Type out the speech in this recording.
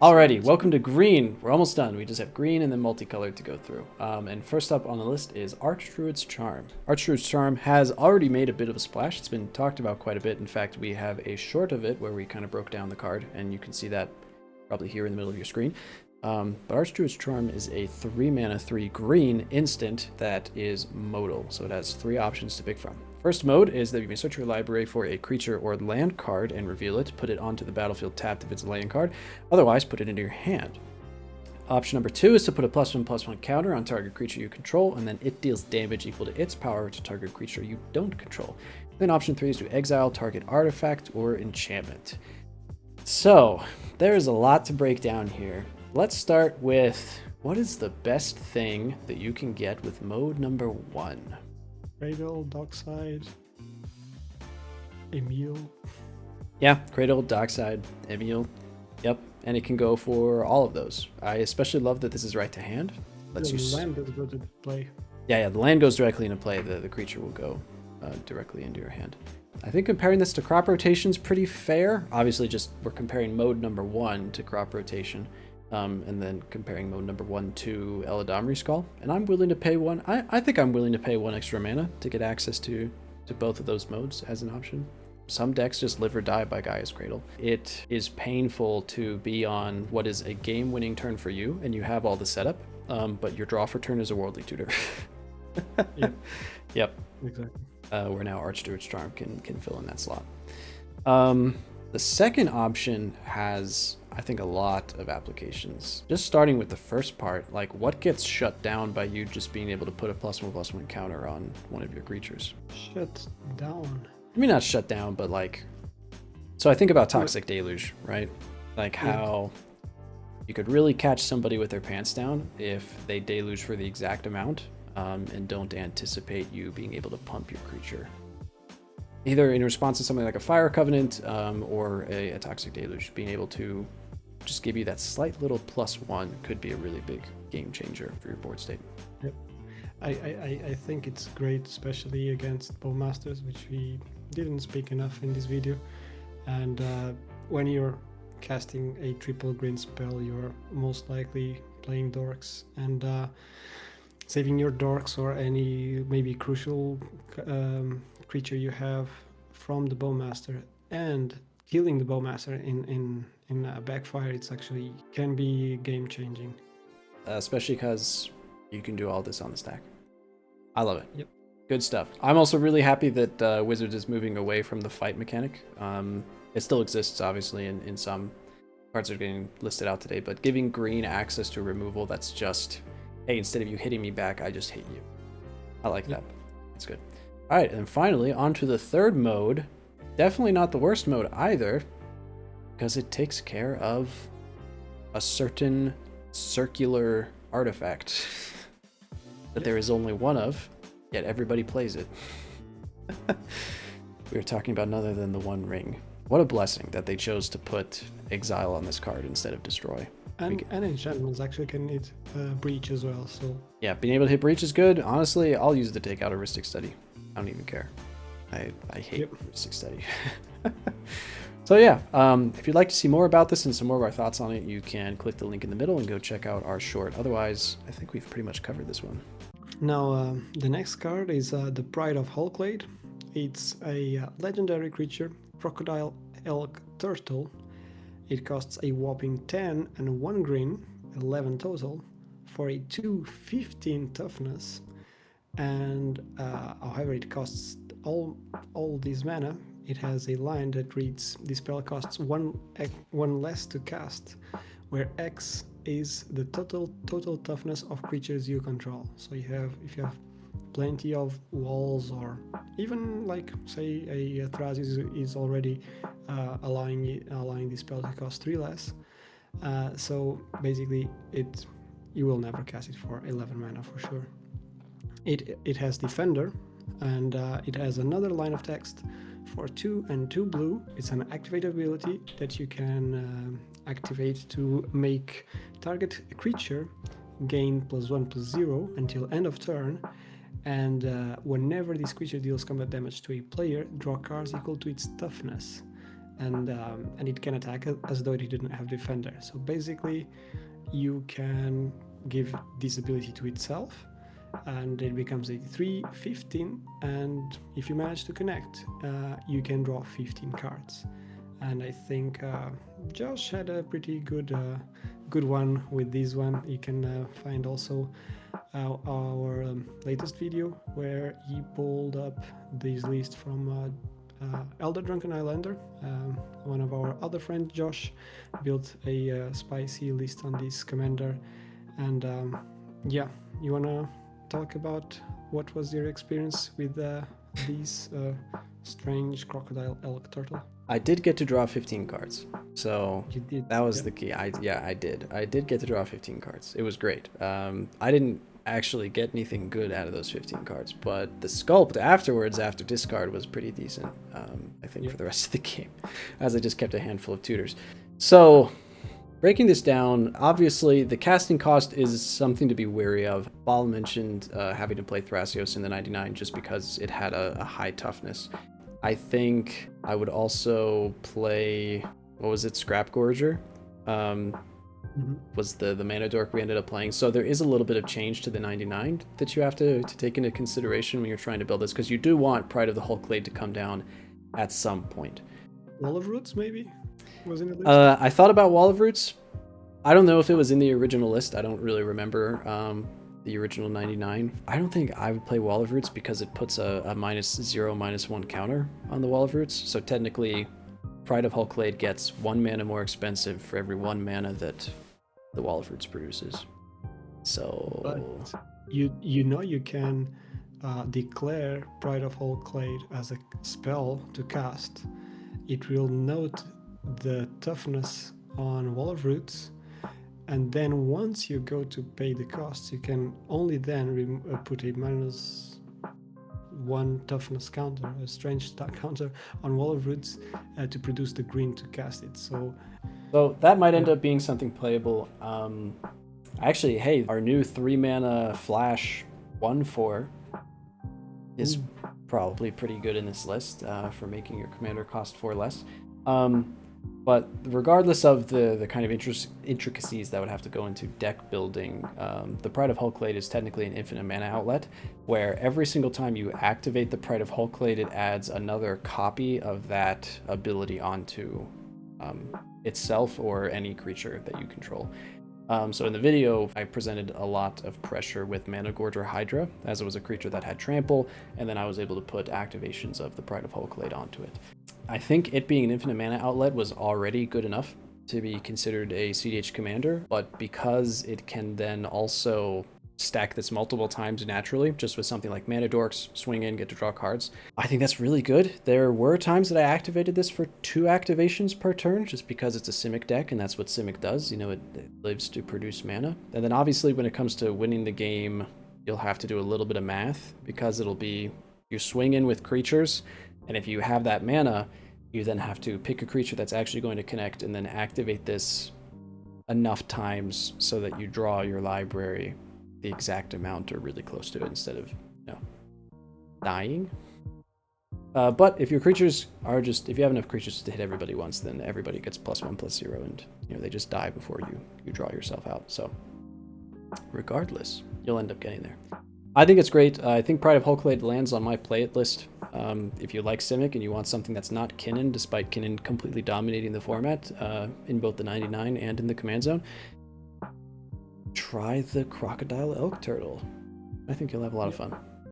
Alrighty, welcome to green. We're almost done. We just have green and then multicolored to go through. And first up on the list is Archdruid's Charm. Archdruid's Charm has already made a bit of a splash. It's been talked about quite a bit. In fact, we have a short of it where we kind of broke down the card, and you can see that probably here in the middle of your screen. But Archdruid's Charm is a 3 mana 3 green instant that is modal, so it has 3 options to pick from. First mode is that you may search your library for a creature or land card and reveal it. Put it onto the battlefield tapped if it's a land card. Otherwise, put it into your hand. Option number 2 is to put a +1/+1 counter on target creature you control, and then it deals damage equal to its power to target creature you don't control. Then option 3 is to exile target artifact or enchantment. So, there is a lot to break down here. Let's start with what is the best thing that you can get with mode number 1? Cradle, Dockside, Emil. Yeah, Cradle, Dockside, Emil. Yep, and it can go for all of those. I especially love that this is right to hand. Lets you land does go to play. Yeah, the land goes directly into play. The creature will go directly into your hand. I think comparing this to crop rotation is pretty fair. Obviously, just we're comparing mode number 1 to crop rotation. And then comparing mode number 1 to Eladamri's Skull. And I'm willing to pay one. I think I'm willing to pay 1 extra mana to get access to both of those modes as an option. Some decks just live or die by Gaia's Cradle. It is painful to be on what is a game-winning turn for you, and you have all the setup, but your draw for turn is a Worldly Tutor. Yep. Yep. Exactly. Where now Archdruid's Charm can fill in that slot. The second option has, I think, a lot of applications. Just starting with the first part, like what gets shut down by you just being able to put a +1/+1 counter on one of your creatures? Shut down. I mean, not shut down, but like, so I think about Toxic Deluge, right? Like how you could really catch somebody with their pants down if they deluge for the exact amount and don't anticipate you being able to pump your creature. Either in response to something like a Fire Covenant or a Toxic Deluge, being able to just give you that slight little +1 could be a really big game changer for your board state. Yep. I think it's great, especially against Bowmasters, which we didn't speak enough in this video. And when you're casting a triple green spell, you're most likely playing Dorks and saving your Dorks or any maybe crucial creature you have from the Bowmaster and killing the Bowmaster in backfire. It's actually can be game changing, especially because you can do all this on the stack. I love it. Yep. Good stuff. I'm also really happy that Wizards is moving away from the fight mechanic. It still exists, obviously, in some cards that are getting listed out today, but giving green access to removal that's just, hey, instead of you hitting me back, I just hit you. I like that. That's good. All right, and finally, on to the third mode. Definitely not the worst mode either, because it takes care of a certain circular artifact that there is only one of, yet everybody plays it. We were talking about none other than the One Ring. What a blessing that they chose to put Exile on this card instead of Destroy. And enchantments actually can hit Breach as well. So yeah, being able to hit Breach is good. Honestly, I'll use it to take out Heuristic Study. I don't even care. I hate Heuristic Study. So yeah, if you'd like to see more about this and some more of our thoughts on it, you can click the link in the middle and go check out our short. Otherwise, I think we've pretty much covered this one. Now, the next card is the Pride of Hulklade. It's a legendary creature, Crocodile Elk Turtle. It costs a whopping 10 and 1 green, 11 total, for a 2/15 toughness. And however, it costs all this mana. It has a line that reads: the spell costs one less to cast, where X is the total toughness of creatures you control. So if you have plenty of walls, or even like say a Thrasis is already allowing the spell to cost 3 less. So basically, you will never cast it for 11 mana for sure. It has Defender, and it has another line of text for 2 and 2 blue. It's an activate ability that you can activate to make target creature gain +1/+0 until end of turn, and whenever this creature deals combat damage to a player, draw cards equal to its toughness. and it can attack as though it didn't have defender. So basically, you can give this ability to itself, and it becomes a 3/15. And if you manage to connect, you can draw 15 cards. And I think Josh had a pretty good one with this one. You can find also our latest video where he pulled up this list from Elder Drunken Islander. One of our other friends, Josh, built a spicy list on this commander. And yeah, you wanna talk about what was your experience with these strange crocodile elk turtle? I did get to draw 15 cards, so You did. that was the key. I did get to draw 15 cards. It was great. I didn't actually get anything good out of those 15 cards, but the sculpt afterwards, after discard, was pretty decent. I think for the rest of the game, as I just kept a handful of tutors. So breaking this down, obviously the casting cost is something to be wary of. Ball mentioned having to play Thrasios in the 99 just because it had a high toughness. I think I would also play, what was it, Scrap Gorger? Was the mana dork we ended up playing. So there is a little bit of change to the 99 that you have to take into consideration when you're trying to build this, because you do want Pride of the Hulkblade to come down at some point. Wall of Roots, maybe? Was in the list? I thought about Wall of Roots. I don't know if it was in the original list. I don't really remember the original 99. I don't think I would play Wall of Roots because it puts a -0, -1 counter on the Wall of Roots. So technically, Pride of Hulkblade gets 1 mana more expensive for every 1 mana that the Wall of Roots produces. So But you can declare Pride of Hulkblade as a spell to cast. It will note the toughness on Wall of Roots, and then once you go to pay the costs, you can only then put a -1 toughness counter, a strange counter on Wall of Roots to produce the green to cast it. So that might end up being something playable. Actually, hey, our new 3 mana flash 1/4 is probably pretty good in this list for making your commander cost 4 less. But regardless of the kind of intricacies that would have to go into deck building, the Pride of Hulkblade is technically an infinite mana outlet, where every single time you activate the Pride of Hulkblade, it adds another copy of that ability onto itself or any creature that you control. So in the video, I presented a lot of pressure with Mana Gorger Hydra, as it was a creature that had trample, and then I was able to put activations of the Pride of Hulkblade onto it. I think it being an infinite mana outlet was already good enough to be considered a cEDH commander, but because it can then also stack this multiple times naturally, just with something like Mana Dorks, swing in, get to draw cards, I think that's really good. There were times that I activated this for 2 activations per turn, just because it's a Simic deck, and that's what Simic does. You know, it lives to produce mana. And then obviously when it comes to winning the game, you'll have to do a little bit of math, because it'll be, you swing in with creatures, and if you have that mana, you then have to pick a creature that's actually going to connect and then activate this enough times so that you draw your library the exact amount or really close to it instead of, dying. But if your creatures are if you have enough creatures to hit everybody once, then everybody gets +1/+0, and they just die before you draw yourself out. So regardless, you'll end up getting there. I think it's great. I think Pride of Hulkblade lands on my play it list. If you like Simic and you want something that's not Kinnan, despite Kinnan completely dominating the format in both the 99 and in the command zone, try the Crocodile Elk Turtle. I think you'll have a lot of fun.